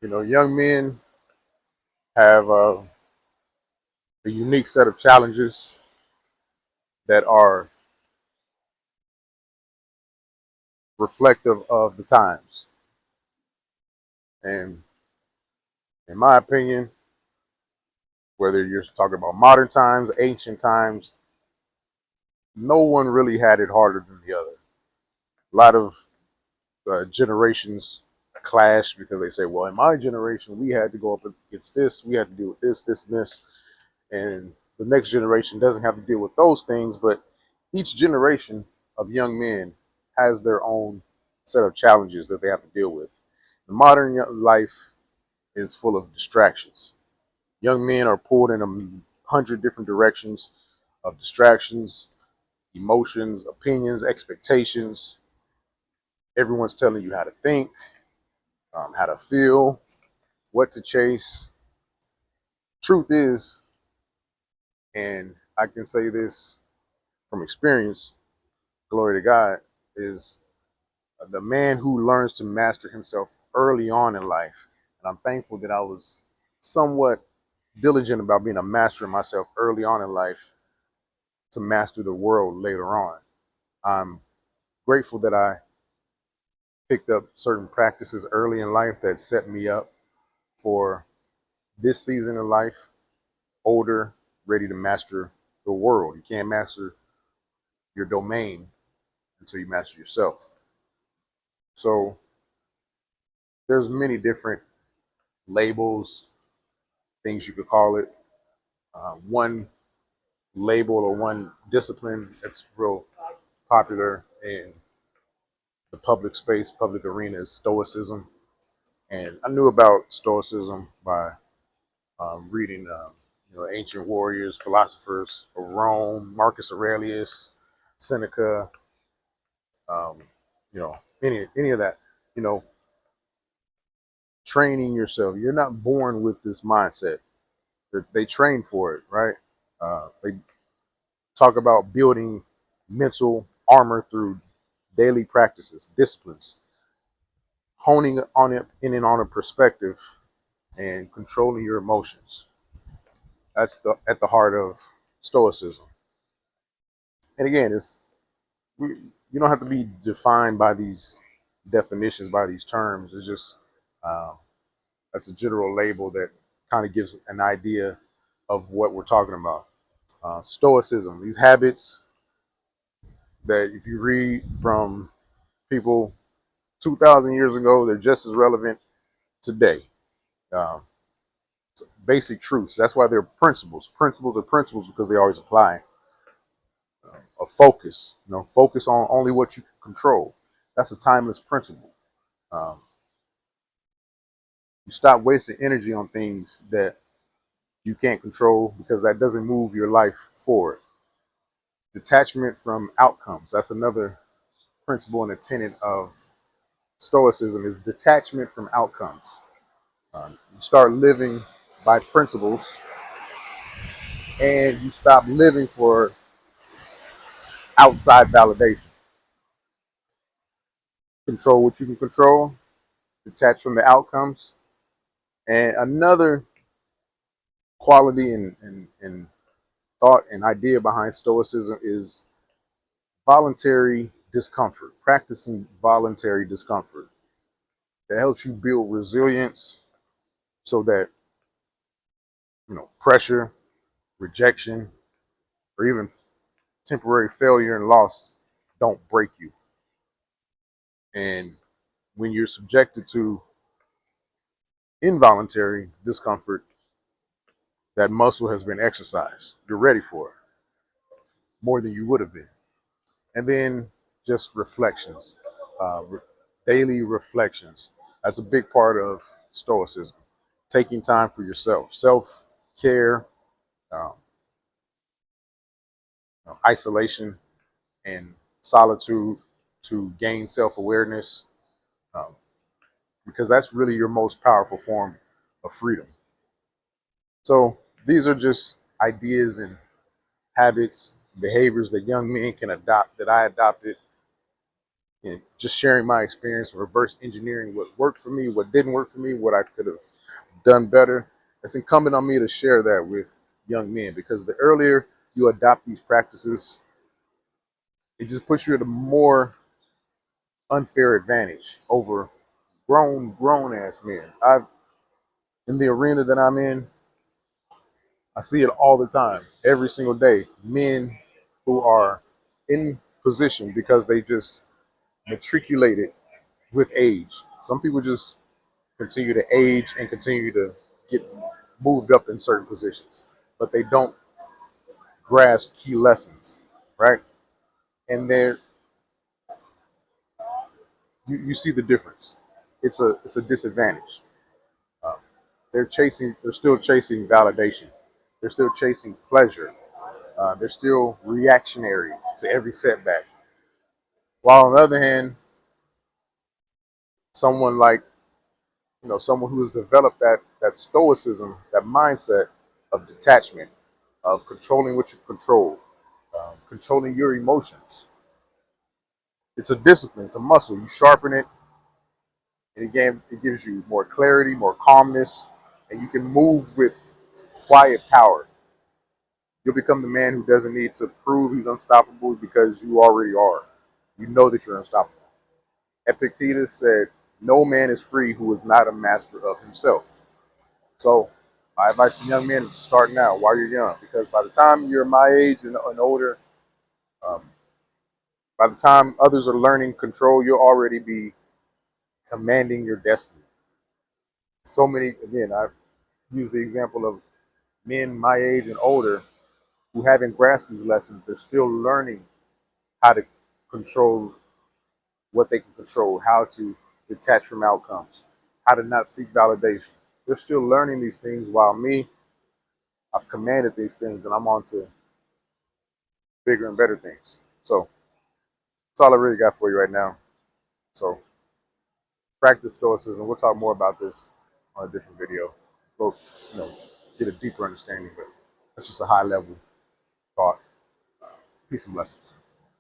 Young men have a unique set of challenges that are reflective of the times. And in my opinion, whether you're talking about modern times, ancient times, no one really had it harder than the other. A lot of generations clash because they say, well, in my generation, we had to go up against this, we had to deal with this, this, and this. And the next generation doesn't have to deal with those things, but each generation of young men has their own set of challenges that they have to deal with. The modern life is full of distractions. Young men are pulled in 100 different directions of distractions, emotions, opinions, expectations. Everyone's telling you how to think, how to feel, what to chase. Truth is, and I can say this from experience, glory to God, is the man who learns to master himself early on in life. And I'm thankful that I was somewhat diligent about being a master of myself early on in life to master the world later on. I'm grateful that I picked up certain practices early in life that set me up for this season of life, older, ready to master the world. You can't master your domain until you master yourself. So there's many different labels, things you could call it. One label or one discipline that's real popular in the public space, public arena is Stoicism. And I knew about Stoicism by reading, ancient warriors, philosophers of Rome, Marcus Aurelius, Seneca, um, any of that. You know, training yourself. You're not born with this mindset. They train for it, right? They talk about building mental armor through daily practices, disciplines, honing on it in and on a perspective, and controlling your emotions. That's at the heart of Stoicism. And again, you don't have to be defined by these definitions, by these terms. It's just uh, that's a general label that kind of gives an idea of what we're talking about. Stoicism, these habits that if you read from people 2,000 years ago, they're just as relevant today. Um, so basic truths. That's why they're principles. Principles are principles because they always apply. A focus, focus on only what you can control. That's a timeless principle. Um, you stop wasting energy on things that you can't control because that doesn't move your life forward. Detachment from outcomes. That's another principle and a tenet of Stoicism is detachment from outcomes. You start living by principles and you stop living for outside validation. Control what you can control, detach from the outcomes. And another quality and thought and idea behind Stoicism is voluntary discomfort, practicing voluntary discomfort. That helps you build resilience so that, pressure, rejection, or even temporary failure and loss don't break you. And when you're subjected to involuntary discomfort, that muscle has been exercised. You're ready for it more than you would have been. And then just reflections, uh, daily reflections. That's a big part of Stoicism. Taking time for yourself, self care, um, isolation, and solitude to gain self awareness, um, because that's really your most powerful form of freedom. So these are just ideas and habits, behaviors that young men can adopt that I adopted And just sharing my experience, reverse engineering what worked for me, what didn't work for me, what I could have done better. It's incumbent on me to share that with young men, because the earlier you adopt these practices, it just puts you at a more unfair advantage over grown ass men. I In the arena that I'm in, I see it all the time, every single day. Men who are in position because they just matriculated with age. Some people just continue to age and continue to get moved up in certain positions, but they don't grasp key lessons, right? And you see the difference. It's a disadvantage. Uh, they're still chasing validation. They're still chasing pleasure. They're still reactionary to every setback. While on the other hand, someone like someone who has developed that stoicism, that mindset of detachment, of controlling what you control, controlling your emotions. It's a discipline. It's a muscle. You sharpen it, and again, it gives you more clarity, more calmness, and you can move with quiet power. You'll become the man who doesn't need to prove he's unstoppable because you already are. You know that you're unstoppable. Epictetus said, "No man is free who is not a master of himself." So, my advice to young men is to start now while you're young, because by the time you're my age and older, um, by the time others are learning control, you'll already be commanding your destiny. So many, again, I use the example of men my age and older who haven't grasped these lessons. They're still learning how to control what they can control, how to detach from outcomes, how to not seek validation. They're still learning these things, while me, I've commanded these things and I'm on to bigger and better things. So that's all I really got for you right now. So practice stoicism. We'll talk more about this on a different video. We'll, get a deeper understanding, but that's just a high level thought. Peace and blessings.